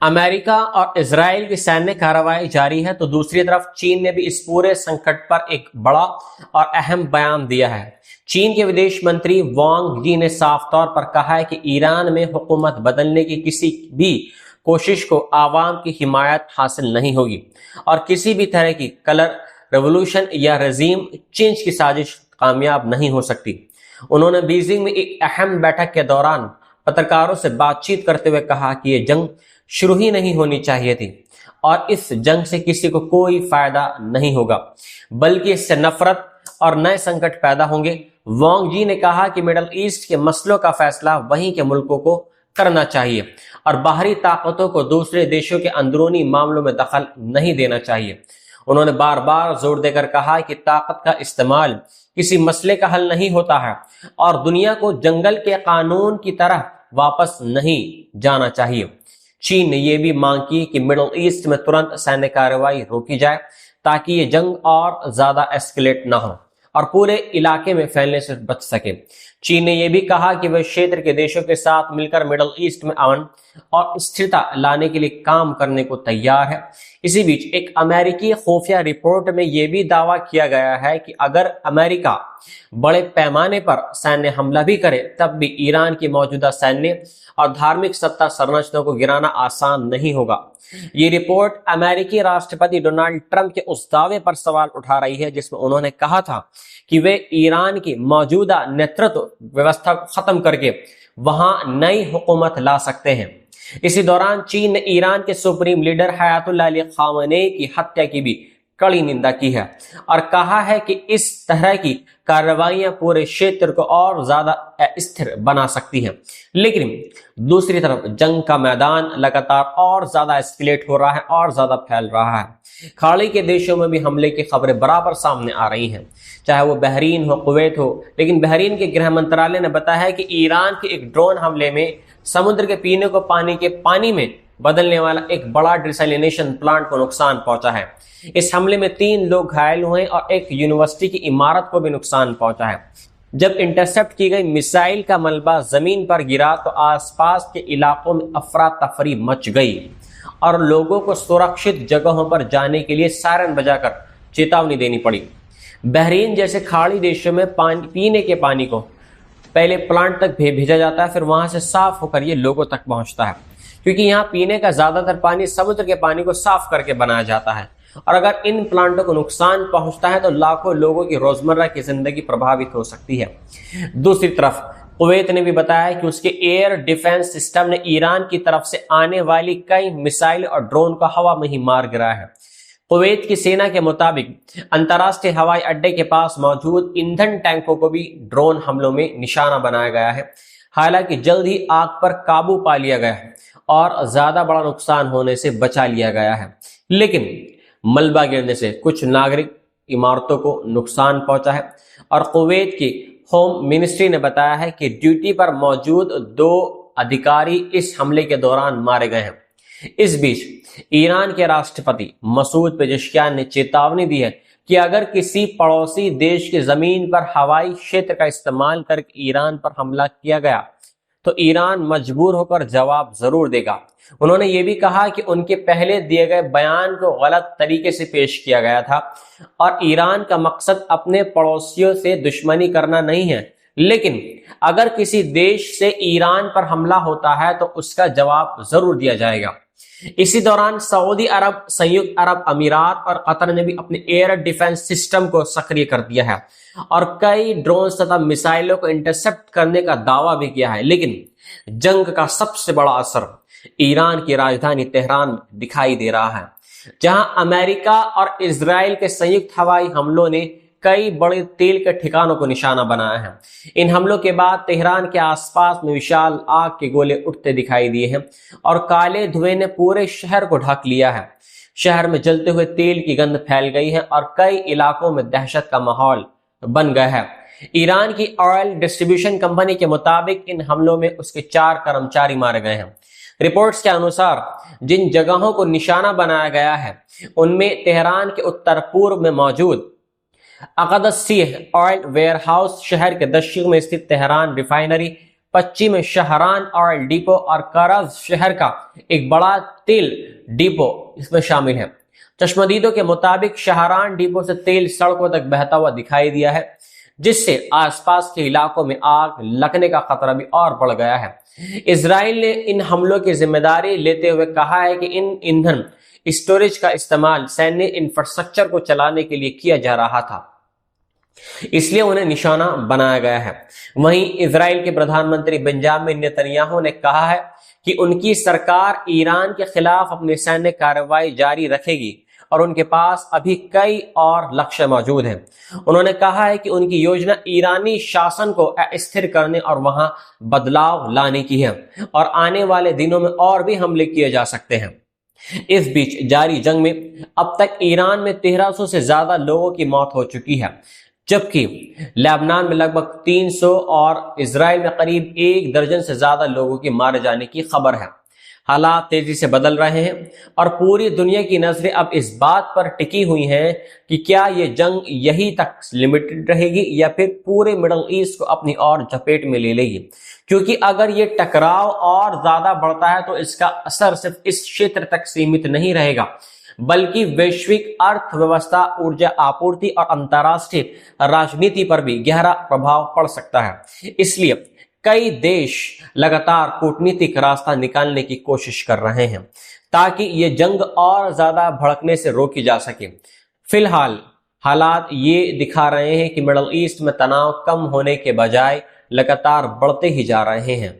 America और Israel की सैन्य कार्रवाई जारी है तो दूसरी तरफ चीन ने भी इस पूरे संकट पर एक बड़ा और अहम बयान दिया है। चीन के विदेश मंत्री वांग यी ने साफ तौर पर कहा है कि ईरान में हुकूमत बदलने की किसी भी कोशिश को आवाम की हिमायत हासिल नहीं होगी और किसी भी तरह की कलर रेवोल्यूशन या रजीम चेंज की साजिश कामयाब नहीं हो सकती। उन्होंने बीजिंग में एक अहम बैठक के दौरान पत्रकारों से बातचीत करते हुए कहा कि यह जंग शुरू ही नहीं होनी चाहिए थी और इस जंग से किसी को कोई फायदा नहीं होगा, बल्कि इससे नफरत और नए संकट पैदा होंगे। वांग जी ने कहा कि मिडल ईस्ट के मसलों का फैसला वहीं के मुल्कों को करना चाहिए और बाहरी ताकतों को दूसरे देशों के अंदरूनी मामलों में दखल नहीं देना चाहिए। उन्होंने बार बार जोर देकर कहा कि ताकत का इस्तेमाल किसी मसले का हल नहीं होता है और दुनिया को जंगल के कानून की तरह वापस नहीं जाना चाहिए। चीन ने यह भी मांग की कि मिडल ईस्ट में तुरंत सैन्य कार्रवाई रोकी जाए ताकि ये जंग और ज्यादा एस्केलेट ना हो और पूरे इलाके में फैलने से बच सके। चीन ने यह भी कहा कि वह क्षेत्र के देशों के साथ मिलकर मिडल ईस्ट में अमन और स्थिरता लाने के लिए काम करने को तैयार है। इसी बीच एक अमेरिकी खुफिया रिपोर्ट में यह भी दावा किया गया है कि अगर अमेरिका बड़े पैमाने पर सैन्य हमला भी करे तब भी ईरान की मौजूदा सैन्य और धार्मिक सत्ता संरचना को गिराना आसान नहीं होगा। ये रिपोर्ट अमेरिकी राष्ट्रपति डोनाल्ड ट्रंप के उस दावे पर सवाल उठा रही है जिसमें उन्होंने कहा था कि वे ईरान की मौजूदा नेतृत्व व्यवस्था को खत्म करके वहां नई हुकूमत ला सकते हैं। इसी दौरान चीन ने ईरान के supreme leader Hayatullah Ali Khamenei की हत्या की भी कड़ी निंदा की है और कहा है कि इस तरह की कार्रवाइयां पूरे क्षेत्र को और ज्यादा अस्थिर बना सकती हैं। लेकिन दूसरी तरफ जंग का मैदान लगातार और ज्यादा एस्केलेट हो रहा है और ज्यादा फैल रहा है। खाड़ी के देशों में भी हमले की खबरें बराबर सामने आ रही हैं, चाहे वो बहरीन हो, कुवैत हो। लेकिन बहरीन के गृह मंत्रालय ने बताया है कि ईरान के एक ड्रोन हमले में समुद्र के पीने को पानी में बदलने वाला एक बड़ा डिसैलिनेशन प्लांट को नुकसान पहुंचा है। इस हमले में 3 लोग घायल हुए और एक यूनिवर्सिटी की इमारत को भी नुकसान पहुंचा है। जब इंटरसेप्ट की गई मिसाइल का मलबा जमीन पर गिरा तो आसपास के इलाकों में अफरा तफरी मच गई और लोगों को सुरक्षित जगहों पर जाने के लिए सायरन बजाकर चेतावनी देनी पड़ी। बहरीन जैसे खाड़ी देशों में पीने के पानी को पहले प्लांट तक भेजा जाता है, फिर वहां से साफ होकर ये लोगों तक पहुंचता है, क्योंकि यहाँ पीने का ज्यादातर पानी समुद्र के पानी को साफ करके बनाया जाता है और अगर इन प्लांटों को नुकसान पहुंचता है तो लाखों लोगों की रोजमर्रा की जिंदगी प्रभावित हो सकती है। दूसरी तरफ कुवैत ने भी बताया कि उसके एयर डिफेंस सिस्टम ने ईरान की तरफ से आने वाली कई मिसाइल और ड्रोन को हवा में ही मार गिराया है। कुवैत की सेना के मुताबिक अंतर्राष्ट्रीय हवाई अड्डे के पास मौजूद ईंधन टैंकों को भी ड्रोन हमलों में निशाना बनाया गया है। हालांकि जल्द ही आग पर काबू पा लिया गया है और ज्यादा बड़ा नुकसान होने से बचा लिया गया है। लेकिन मलबा गिरने से कुछ नागरिक इमारतों को नुकसान पहुंचा है और कुवैत की होम मिनिस्ट्री ने बताया है कि ड्यूटी पर मौजूद 2 अधिकारी इस हमले के दौरान मारे गए हैं। इस बीच ईरान के राष्ट्रपति मसूद पेजेश्कियान ने चेतावनी दी है कि अगर किसी पड़ोसी देश की जमीन पर हवाई क्षेत्र का इस्तेमाल करके ईरान पर हमला किया गया तो ईरान मजबूर होकर जवाब जरूर देगा। उन्होंने ये भी कहा कि उनके पहले दिए गए बयान को गलत तरीके से पेश किया गया था और ईरान का मकसद अपने पड़ोसियों से दुश्मनी करना नहीं है, लेकिन अगर किसी देश से ईरान पर हमला होता है तो उसका जवाब जरूर दिया जाएगा। इसी दौरान सऊदी अरब, संयुक्त अरब अमीरात और कतर ने भी अपने एयर डिफेंस सिस्टम को सक्रिय कर दिया है और कई ड्रोन तथा मिसाइलों को इंटरसेप्ट करने का दावा भी किया है। लेकिन जंग का सबसे बड़ा असर ईरान की राजधानी तेहरान में दिखाई दे रहा है, जहां अमेरिका और इजराइल के संयुक्त हवाई हमलों ने कई बड़े तेल के ठिकानों को निशाना बनाया है। इन हमलों के बाद तेहरान के आसपास में विशाल आग के गोले उठते दिखाई दिए हैं और काले धुएं ने पूरे शहर को ढक लिया है। शहर में जलते हुए तेल की गंध फैल गई है और कई इलाकों में दहशत का माहौल बन गया है। ईरान की ऑयल डिस्ट्रीब्यूशन कंपनी के मुताबिक इन हमलों में उसके 4 कर्मचारी मारे गए हैं। रिपोर्ट्स के अनुसार जिन जगहों को निशाना बनाया गया है उनमें तेहरान के उत्तर पूर्व में मौजूद अक़दसियह ऑयल वेयर हाउस, शहर के दक्षिण में स्थित तेहरान रिफाइनरी, पश्चिम में शहरान ऑयल डिपो और करज शहर का एक बड़ा तेल डिपो इसमें शामिल है। चश्मदीदों के मुताबिक शहरान डिपो से तेल सड़कों तक बहता हुआ दिखाई दिया है, जिससे आसपास के इलाकों में आग लगने का खतरा भी और बढ़ गया है। इजराइल ने इन हमलों की जिम्मेदारी लेते हुए कहा है कि इन ईंधन स्टोरेज का इस्तेमाल सैन्य इंफ्रास्ट्रक्चर को चलाने के लिए किया जा रहा था, इसलिए उन्हें निशाना बनाया गया है। वहीं इजराइल के प्रधानमंत्री बेंजामिन नेतन्याहू ने कहा है कि उनकी सरकार ईरान के खिलाफ अपनी सैन्य कार्रवाई जारी रखेगी और उनके पास अभी कई और लक्ष्य मौजूद हैं। उन्होंने कहा है कि उनकी योजना ईरानी शासन को अस्थिर करने और वहां बदलाव लाने की है और आने वाले दिनों में और भी हमले किए जा सकते हैं। इस बीच जारी जंग में अब तक ईरान में 1300 से ज्यादा लोगों की मौत हो चुकी है, जबकि लेबनान में लगभग 300 और इजराइल में करीब 1 दर्जन से ज्यादा लोगों के मारे जाने की खबर है। हालात तेजी से बदल रहे हैं और पूरी दुनिया की नजरें अब इस बात पर टिकी हुई हैं कि क्या ये जंग यहीं तक लिमिटेड रहेगी या फिर पूरे मिडल ईस्ट को अपनी ओर चपेट में ले लेगी। क्योंकि अगर ये टकराव और ज्यादा बढ़ता है तो इसका असर सिर्फ इस क्षेत्र तक सीमित नहीं रहेगा, बल्कि वैश्विक अर्थव्यवस्था, ऊर्जा आपूर्ति और अंतर्राष्ट्रीय राजनीति पर भी गहरा प्रभाव पड़ सकता है। इसलिए कई देश लगातार कूटनीतिक रास्ता निकालने की कोशिश कर रहे हैं ताकि ये जंग और ज्यादा भड़कने से रोकी जा सके। फिलहाल हालात ये दिखा रहे हैं कि मिडल ईस्ट में तनाव कम होने के बजाय लगातार बढ़ते ही जा रहे हैं।